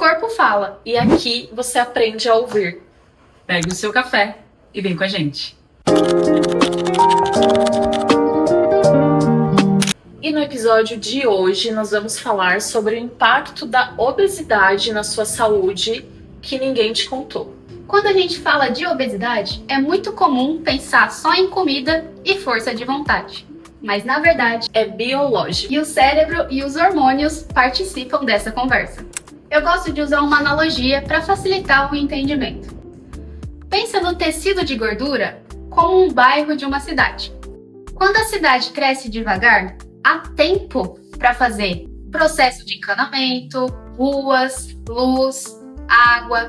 corpo fala. E aqui você aprende a ouvir. Pegue o seu café e vem com a gente. E no episódio de hoje nós vamos falar sobre o impacto da obesidade na sua saúde que ninguém te contou. Quando a gente fala de obesidade, é muito comum pensar só em comida e força de vontade. Mas na verdade É biológico. e o cérebro e os hormônios participam dessa conversa. Eu gosto de usar uma analogia para facilitar o entendimento. Pensa no tecido de gordura como um bairro de uma cidade. Quando a cidade cresce devagar, há tempo para fazer processo de encanamento, ruas, luz, água.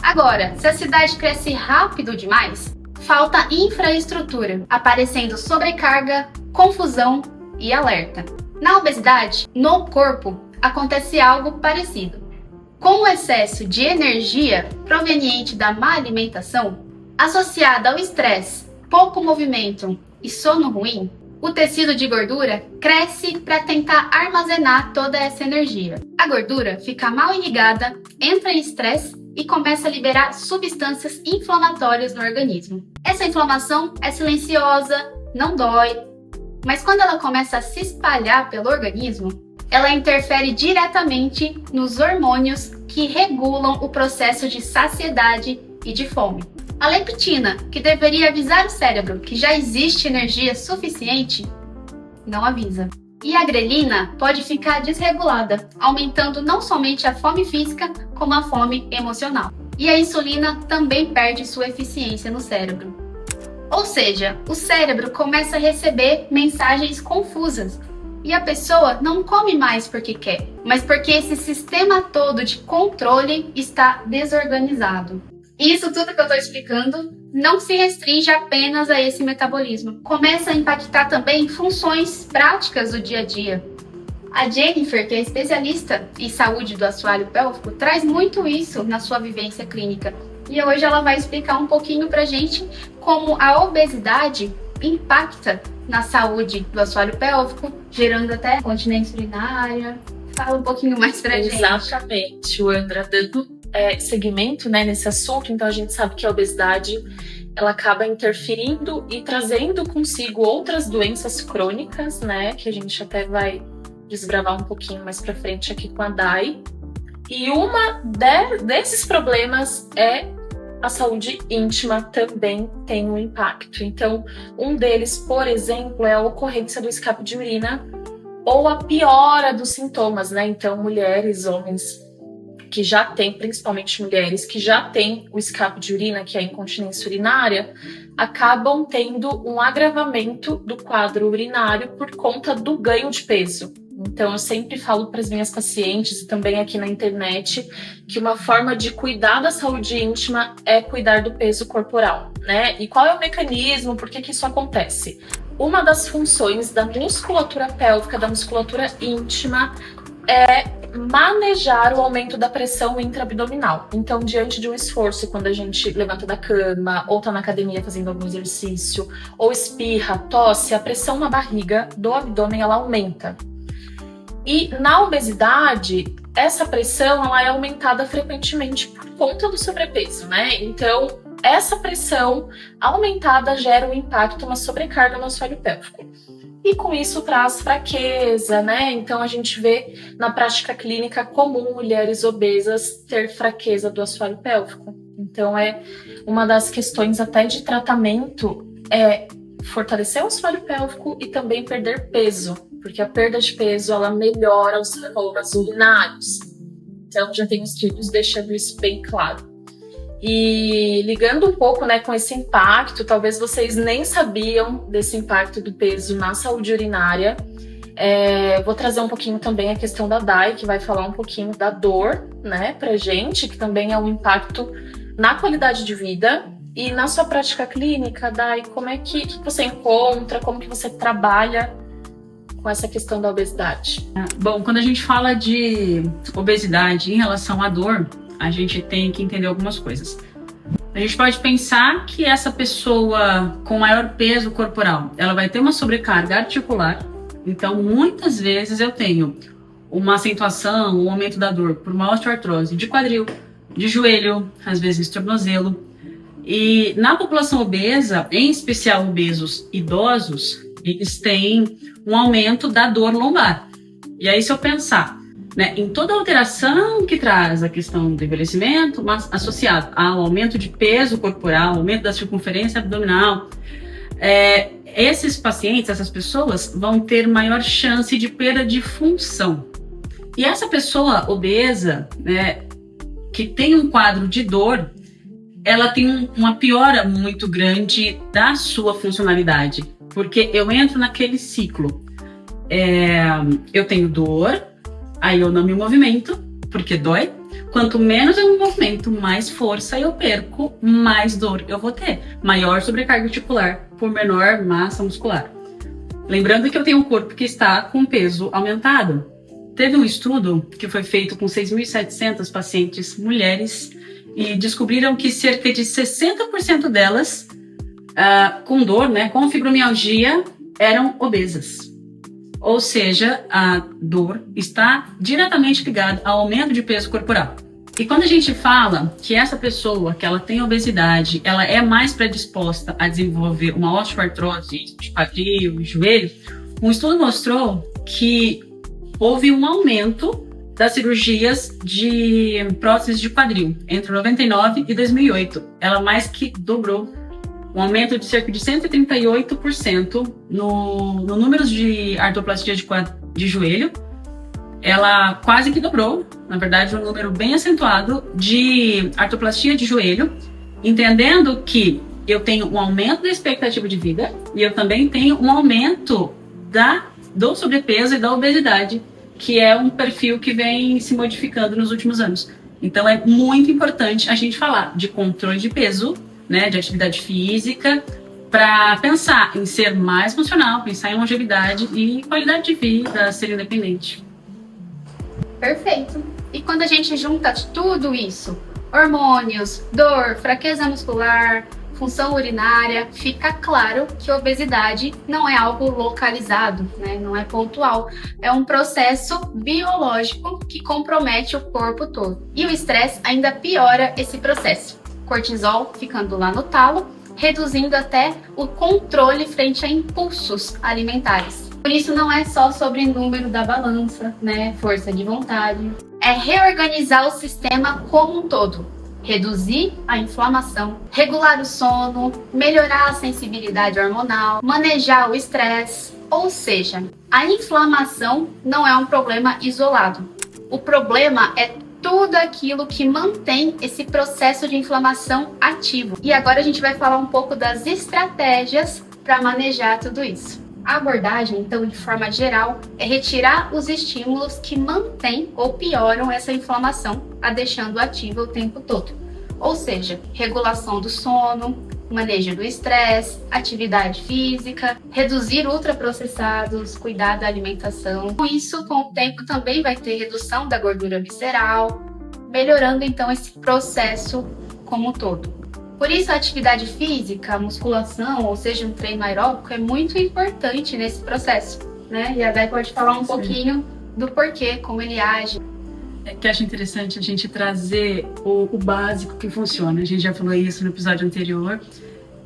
Agora, se a cidade cresce rápido demais, falta infraestrutura, aparecendo sobrecarga, confusão e alerta. Na obesidade, no corpo, acontece algo parecido. Com o excesso de energia proveniente da má alimentação, associada ao estresse, pouco movimento e sono ruim, o tecido de gordura cresce para tentar armazenar toda essa energia. A gordura fica mal irrigada, entra em estresse e começa a liberar substâncias inflamatórias no organismo. Essa inflamação é silenciosa, não dói, mas quando ela começa a se espalhar pelo organismo, ela interfere diretamente nos hormônios que regulam o processo de saciedade e de fome. A leptina, que deveria avisar o cérebro que já existe energia suficiente, não avisa. E a grelina pode ficar desregulada, aumentando não somente a fome física, como a fome emocional. E a insulina também perde sua eficiência no cérebro. Ou seja, o cérebro começa a receber mensagens confusas. E a pessoa não come mais porque quer, mas porque esse sistema todo de controle está desorganizado. E isso tudo que eu estou explicando não se restringe apenas a esse metabolismo. Começa a impactar também funções práticas do dia a dia. A Jennifer, que é especialista em saúde do assoalho pélvico, traz muito isso na sua vivência clínica. E hoje ela vai explicar um pouquinho pra gente como a obesidade impacta na saúde do assoalho pélvico, gerando até continência urinária. Fala um pouquinho mais pra gente. Exatamente, o Andra dando segmento, né, nesse assunto. Então a gente sabe que a obesidade ela acaba interferindo e trazendo consigo outras doenças crônicas, né, que a gente até vai desbravar um pouquinho mais pra frente aqui com a Dai. E uma desses problemas é a saúde íntima, também tem um impacto. Então, um deles, por exemplo, é a ocorrência do escape de urina ou a piora dos sintomas, né? Então, mulheres, homens que já têm, principalmente mulheres que já têm o escape de urina, que é a incontinência urinária, acabam tendo um agravamento do quadro urinário por conta do ganho de peso. Então, eu sempre falo para as minhas pacientes e também aqui na internet que uma forma de cuidar da saúde íntima é cuidar do peso corporal, né? E qual é o mecanismo? Por que isso acontece? Uma das funções da musculatura pélvica, da musculatura íntima, é manejar o aumento da pressão intraabdominal. Então, diante de um esforço, quando a gente levanta da cama, ou tá na academia fazendo algum exercício, ou espirra, tosse, a pressão na barriga do abdômen ela aumenta. E na obesidade, essa pressão ela é aumentada frequentemente por conta do sobrepeso, né? Então, essa pressão aumentada gera um impacto, uma sobrecarga no assoalho pélvico. E com isso traz fraqueza, né? Então, a gente vê na prática clínica comum mulheres obesas ter fraqueza do assoalho pélvico. Então, é uma das questões até de tratamento é fortalecer o assoalho pélvico e também perder peso, porque a perda de peso ela melhora os sintomas urinários. Então já tem estudos deixando isso bem claro. E ligando um pouco, né, com esse impacto, talvez vocês nem sabiam desse impacto do peso na saúde urinária. Vou trazer um pouquinho também a questão da Dai, que vai falar um pouquinho da dor, né, pra gente, que também é um impacto na qualidade de vida. E na sua prática clínica, Dai, como é que você encontra, como que você trabalha com essa questão da obesidade? Bom, quando a gente fala de obesidade em relação à dor, a gente tem que entender algumas coisas. A gente pode pensar que essa pessoa com maior peso corporal, ela vai ter uma sobrecarga articular. Então, muitas vezes eu tenho uma acentuação, um aumento da dor por uma osteoartrose de quadril, de joelho, às vezes tornozelo. E na população obesa, em especial obesos idosos, eles têm um aumento da dor lombar. E aí, se eu pensar, né, em toda alteração que traz a questão do envelhecimento, mas associado ao aumento de peso corporal, aumento da circunferência abdominal, esses pacientes, essas pessoas, vão ter maior chance de perda de função. E essa pessoa obesa, né, que tem um quadro de dor, ela tem uma piora muito grande da sua funcionalidade, porque eu entro naquele ciclo. Eu tenho dor, aí eu não me movimento, porque dói. Quanto menos eu me movimento, mais força eu perco, mais dor eu vou ter. Maior sobrecarga articular por menor massa muscular. Lembrando que eu tenho um corpo que está com peso aumentado. Teve um estudo que foi feito com 6.700 pacientes mulheres e descobriram que cerca de 60% delas com dor, né, com fibromialgia, eram obesas. Ou seja, a dor está diretamente ligada ao aumento de peso corporal. E quando a gente fala que essa pessoa, que ela tem obesidade, ela é mais predisposta a desenvolver uma osteoartrose de quadril e joelho, um estudo mostrou que houve um aumento das cirurgias de próteses de quadril entre 99 e 2008. Ela mais que dobrou, um aumento de cerca de 138% no número de artroplastia de joelho. Ela quase que dobrou, na verdade, um número bem acentuado de artroplastia de joelho, entendendo que eu tenho um aumento da expectativa de vida e eu também tenho um aumento do sobrepeso e da obesidade, que é um perfil que vem se modificando nos últimos anos. Então é muito importante a gente falar de controle de peso, né, de atividade física, para pensar em ser mais funcional, pensar em longevidade e qualidade de vida, ser independente. Perfeito. E quando a gente junta tudo isso, hormônios, dor, fraqueza muscular, função urinária, fica claro que a obesidade não é algo localizado, né? Não é pontual. É um processo biológico que compromete o corpo todo. E o estresse ainda piora esse processo. Cortisol ficando lá no talo, reduzindo até o controle frente a impulsos alimentares. Por isso não é só sobre número da balança, né? Força de vontade. É reorganizar o sistema como um todo. Reduzir a inflamação, regular o sono, melhorar a sensibilidade hormonal, manejar o estresse. Ou seja, a inflamação não é um problema isolado. O problema é tudo aquilo que mantém esse processo de inflamação ativo. E agora a gente vai falar um pouco das estratégias para manejar tudo isso. A abordagem, então, de forma geral, é retirar os estímulos que mantêm ou pioram essa inflamação, a deixando ativa o tempo todo. Ou seja, regulação do sono, manejo do estresse, atividade física, reduzir ultraprocessados, cuidar da alimentação. Com isso, com o tempo, também vai ter redução da gordura visceral, melhorando então esse processo como um todo. Por isso, a atividade física, a musculação, ou seja, um treino aeróbico, é muito importante nesse processo, né? E a Dai pode falar um pouquinho do porquê, como ele age. É que acho interessante a gente trazer o básico que funciona. A gente já falou isso no episódio anterior.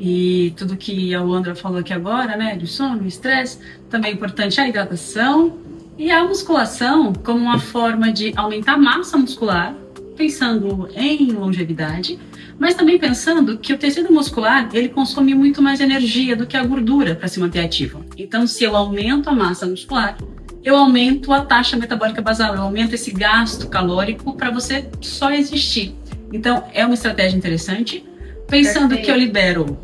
E tudo que a Wandra falou aqui agora, né? Do sono, estresse, também é importante a hidratação e a musculação como uma forma de aumentar a massa muscular, pensando em longevidade, mas também pensando que o tecido muscular, ele consome muito mais energia do que a gordura para se manter ativo. Então, se eu aumento a massa muscular, eu aumento a taxa metabólica basal, eu aumento esse gasto calórico para você só existir. Então, é uma estratégia interessante. Pensando Perfeito. Que eu libero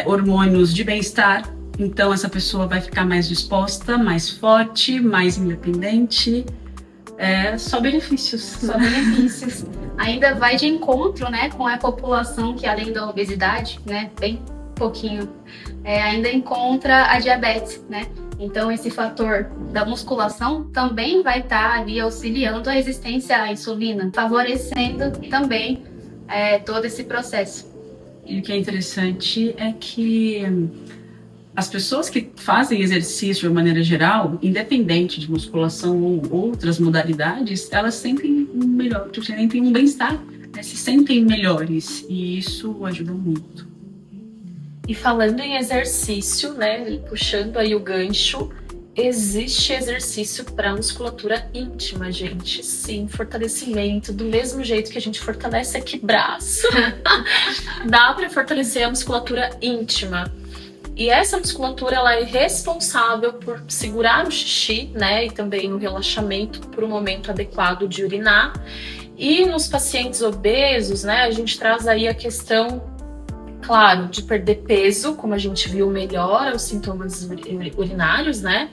hormônios de bem-estar, então essa pessoa vai ficar mais disposta, mais forte, mais independente. Só benefícios. Só benefícios. Ainda vai de encontro, né, com a população que, além da obesidade, né, bem pouquinho, ainda encontra a diabetes, né? Então, esse fator da musculação também vai estar ali auxiliando a resistência à insulina, favorecendo também todo esse processo. E o que é interessante é que as pessoas que fazem exercício de maneira geral, independente de musculação ou outras modalidades, elas sentem melhor, sentem um bem-estar, né? Se sentem melhores, e isso ajuda muito. E falando em exercício, né, puxando aí o gancho, existe exercício para musculatura íntima, gente. Sim, fortalecimento, do mesmo jeito que a gente fortalece aqui braço, dá para fortalecer a musculatura íntima. E essa musculatura, ela é responsável por segurar o xixi, né, e também o relaxamento por um momento adequado de urinar. E nos pacientes obesos, né, a gente traz aí a questão, claro, de perder peso, como a gente viu, melhora os sintomas urinários, né,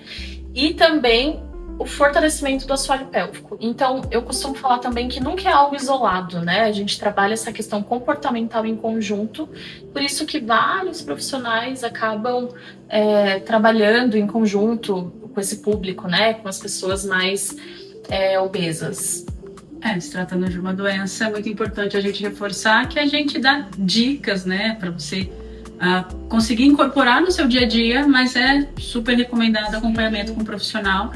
e também o fortalecimento do assoalho pélvico. Então, eu costumo falar também que nunca é algo isolado, né? A gente trabalha essa questão comportamental em conjunto, por isso que vários profissionais acabam trabalhando em conjunto com esse público, né? Com as pessoas mais obesas. Se tratando de uma doença, é muito importante a gente reforçar que a gente dá dicas, né? Para você conseguir incorporar no seu dia a dia, mas é super recomendado acompanhamento com um profissional,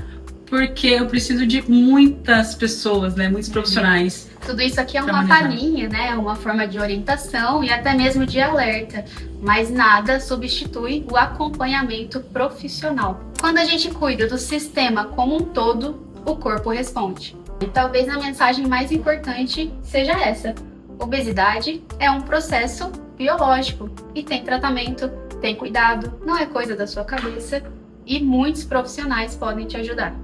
porque eu preciso de muitas pessoas, né? Muitos profissionais. Tudo isso aqui é uma palhinha, né? Uma forma de orientação e até mesmo de alerta, mas nada substitui o acompanhamento profissional. Quando a gente cuida do sistema como um todo, o corpo responde. E talvez a mensagem mais importante seja essa: obesidade é um processo biológico e tem tratamento, tem cuidado, não é coisa da sua cabeça e muitos profissionais podem te ajudar.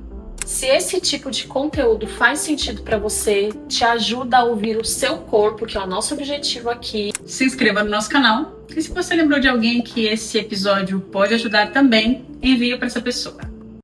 Se esse tipo de conteúdo faz sentido para você, te ajuda a ouvir o seu corpo, que é o nosso objetivo aqui, se inscreva no nosso canal. E se você lembrou de alguém que esse episódio pode ajudar também, envie para essa pessoa.